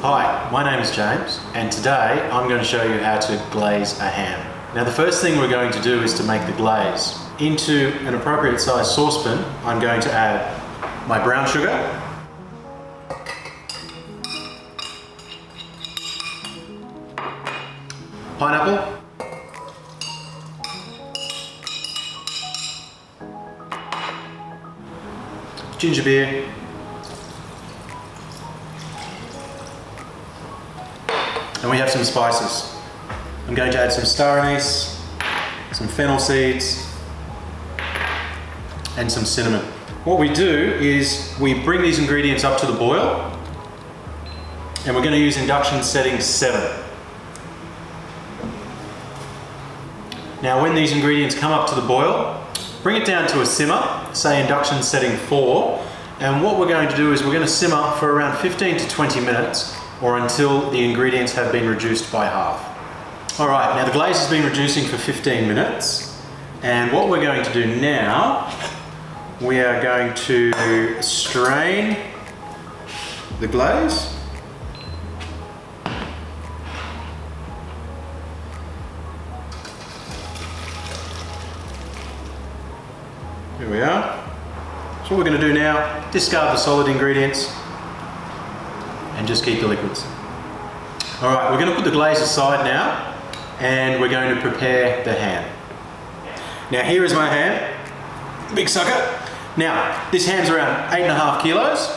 Hi, my name is James, and today I'm going to show you how to glaze a ham. Now the first thing we're going to do is to make the glaze. Into an appropriate size saucepan, I'm going to add my brown sugar, pineapple, ginger beer, and we have some spices. I'm going to add some star anise, some fennel seeds, and some cinnamon. What we do is we bring these ingredients up to the boil, and we're going to use induction setting 7. Now when these ingredients come up to the boil, bring it down to a simmer, say induction setting 4, and what we're going to do is we're going to simmer for around 15 to 20 minutes or until the ingredients have been reduced by half. Alright, now the glaze has been reducing for 15 minutes, and what we're going to do now, we are going to strain the glaze. Here we are. So what we're going to do now, discard the solid ingredients and just keep the liquids. Alright, we're going to put the glaze aside now and we're going to prepare the ham. Now here is my ham, big sucker. Now this ham's around 8.5 kilos,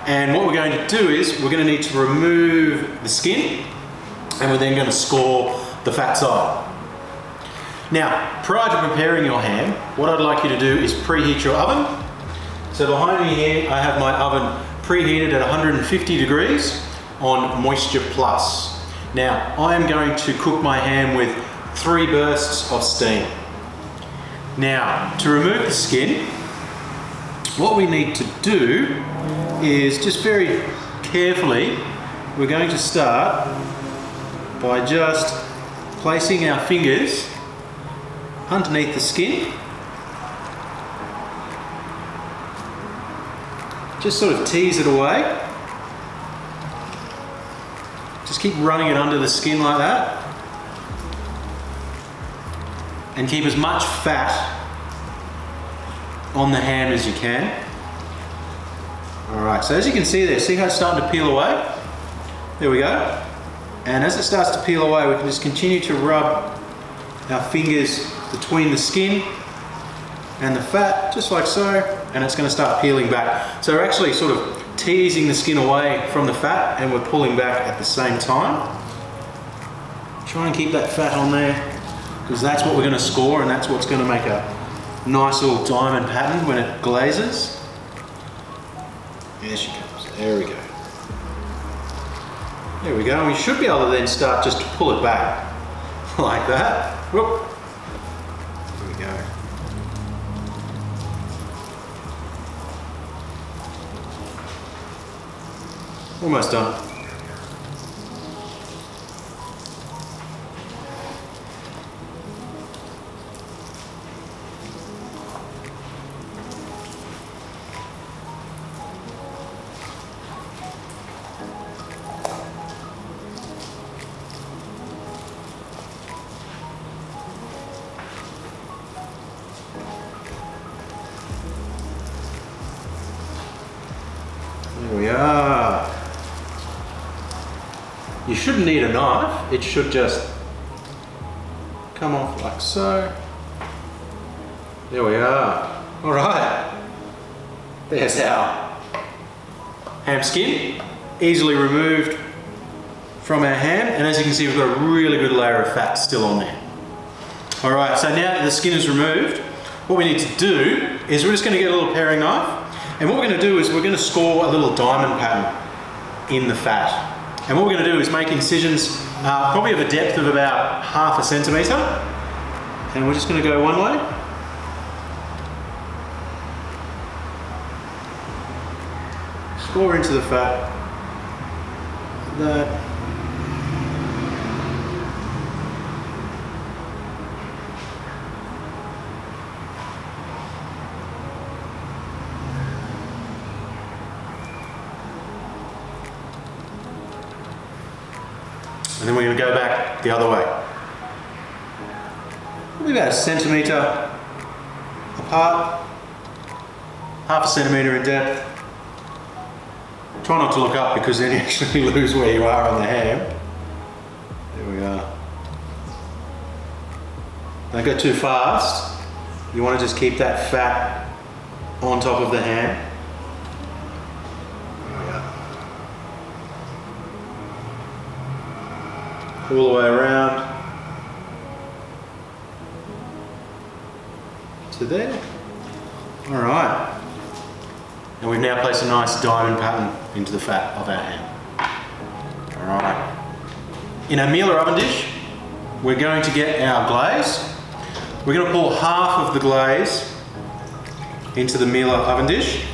and what we're going to do is we're going to need to remove the skin and we're then going to score the fat side. Now, prior to preparing your ham, what I'd like you to do is preheat your oven. So behind me here, I have my oven preheated at 150 degrees on Moisture Plus. Now, I am going to cook my ham with 3 bursts of steam. Now, to remove the skin, what we need to do is just very carefully, we're going to start by just placing our fingers underneath the skin. Just sort of tease it away. Just keep running it under the skin like that. And keep as much fat on the ham as you can. Alright, so as you can see there, see how it's starting to peel away? There we go. And as it starts to peel away, we can just continue to rub our fingers between the skin and the fat, just like so, and it's going to start peeling back. So we're actually sort of teasing the skin away from the fat and we're pulling back at the same time. Try and keep that fat on there, because that's what we're going to score and that's what's going to make a nice little diamond pattern when it glazes. There she comes, there we go. There we go, and we should be able to then start just to pull it back, like that. Whoop. There we go. Almost done. There we are. You shouldn't need a knife, it should just come off like so. There we are. Alright, there's our ham skin, easily removed from our ham, and as you can see we've got a really good layer of fat still on there. Alright, so now that the skin is removed, what we need to do is we're just going to get a little paring knife, and what we're going to do is we're going to score a little diamond pattern in the fat. And what we're going to do is make incisions probably of a depth of about 1/2 centimetre, and we're just going to go one way. Score into the fat, like that. And then we're going to go back the other way. Probably about 1 centimetre apart, 1/2 centimetre in depth. Try not to look up because then you actually lose where you are on the ham. There we are. Don't go too fast. You want to just keep that fat on top of the ham. There we go. All the way around to there. All right. And we've now placed a nice diamond pattern into the fat of our ham. All right. In our mealer oven dish, we're going to get our glaze. We're going to pour half of the glaze into the mealer oven dish.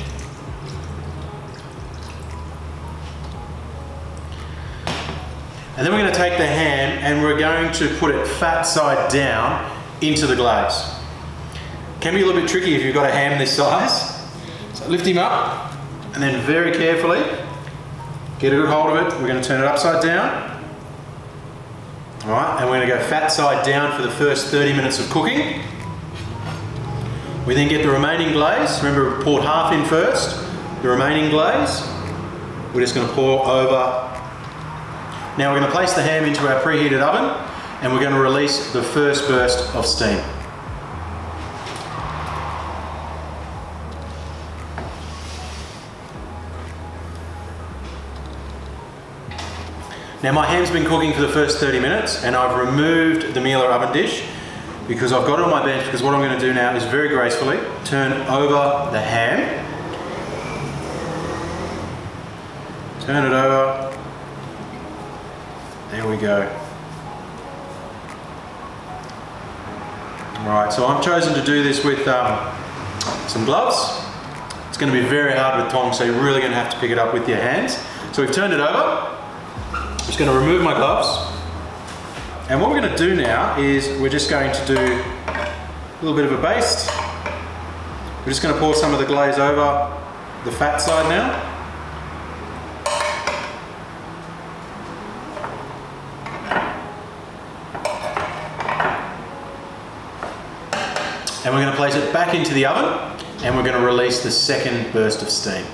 And then we're going to take the ham and we're going to put it fat side down into the glaze. Can be a little bit tricky if you've got a ham this size. So lift him up and then very carefully get a good hold of it. We're going to turn it upside down. All right, and we're going to go fat side down for the first 30 minutes of cooking. We then get the remaining glaze. Remember, we poured half in first. The remaining glaze, we're just going to pour over. Now we're going to place the ham into our preheated oven and we're going to release the first burst of steam. Now my ham's been cooking for the first 30 minutes and I've removed the mealer oven dish because I've got it on my bench, because what I'm going to do now is very gracefully turn over the ham. Turn it over. There we go. Alright, so I've chosen to do this with some gloves. It's going to be very hard with tongs, so you're really going to have to pick it up with your hands. So we've turned it over. I'm just going to remove my gloves. And what we're going to do now is we're just going to do a little bit of a baste. We're just going to pour some of the glaze over the fat side now. And we're going to place it back into the oven and we're going to release the second burst of steam.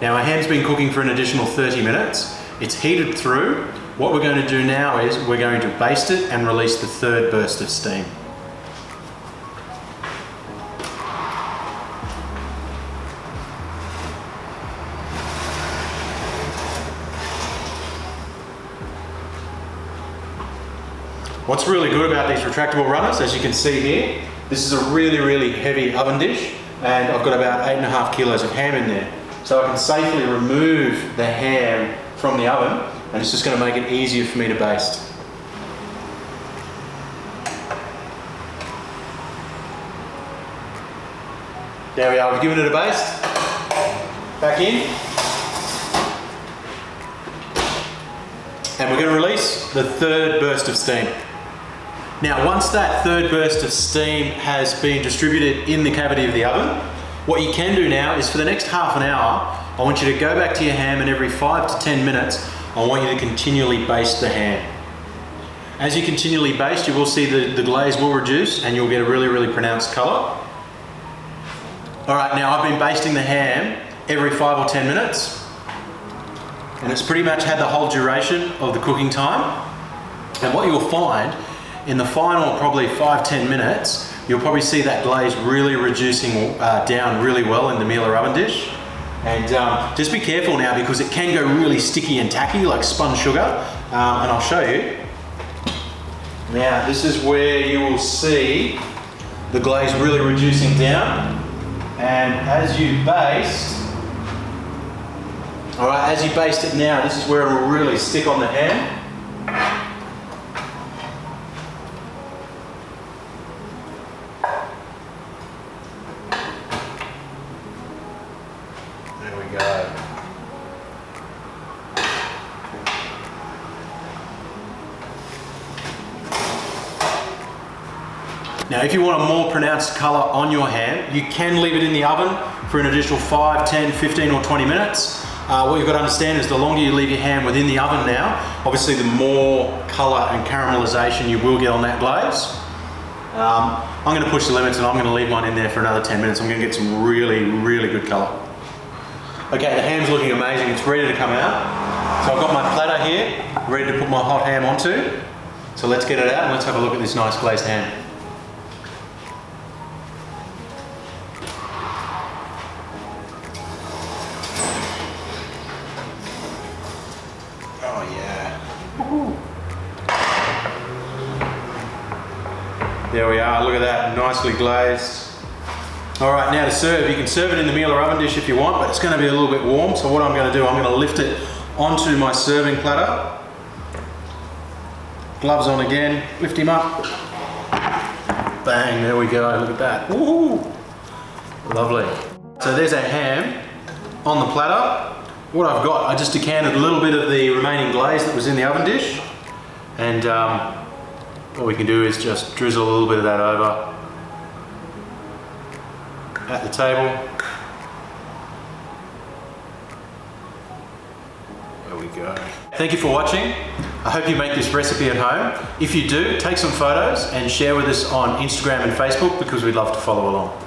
Now our ham's been cooking for an additional 30 minutes. It's heated through. What we're going to do now is we're going to baste it and release the third burst of steam. What's really good about these retractable runners, as you can see here, this is a really, really heavy oven dish and I've got about 8.5 kilos of ham in there. So I can safely remove the ham from the oven and it's just going to make it easier for me to baste. There we are, we've given it a baste. Back in. And we're going to release the third burst of steam. Now once that third burst of steam has been distributed in the cavity of the oven, what you can do now is for the next half an hour, I want you to go back to your ham and every 5 to 10 minutes, I want you to continually baste the ham. As you continually baste, you will see the glaze will reduce and you'll get a really, really pronounced colour. All right, now I've been basting the ham every 5 or 10 minutes and it's pretty much had the whole duration of the cooking time. And what you'll find in the final probably 5-10 minutes, you'll probably see that glaze really reducing down really well in the mealer oven dish. And just be careful now because it can go really sticky and tacky like spun sugar. And I'll show you. Now this is where you will see the glaze really reducing down. And as you baste, all right, as you baste it now, this is where it will really stick on the ham. There we go. Now if you want a more pronounced colour on your ham, you can leave it in the oven for an additional 5, 10, 15 or 20 minutes. What you've got to understand is the longer you leave your ham within the oven now, obviously the more colour and caramelisation you will get on that glaze. I'm going to push the limits and I'm going to leave mine in there for another 10 minutes. I'm going to get some really, really good colour. Okay, the ham's looking amazing. It's ready to come out. So I've got my platter here, ready to put my hot ham onto. So let's get it out and let's have a look at this nice glazed ham. Oh yeah. There we are, look at that, nicely glazed. All right, now to serve. You can serve it in the meal or oven dish if you want, but it's going to be a little bit warm. So what I'm going to do, I'm going to lift it onto my serving platter. Gloves on again, lift him up. Bang, there we go, look at that. Woo! Lovely. So there's our ham on the platter. What I've got, I just decanted a little bit of the remaining glaze that was in the oven dish. And what we can do is just drizzle a little bit of that over at the table. There we go. Thank you for watching. I hope you make this recipe at home. If you do, take some photos and share with us on Instagram and Facebook because we'd love to follow along.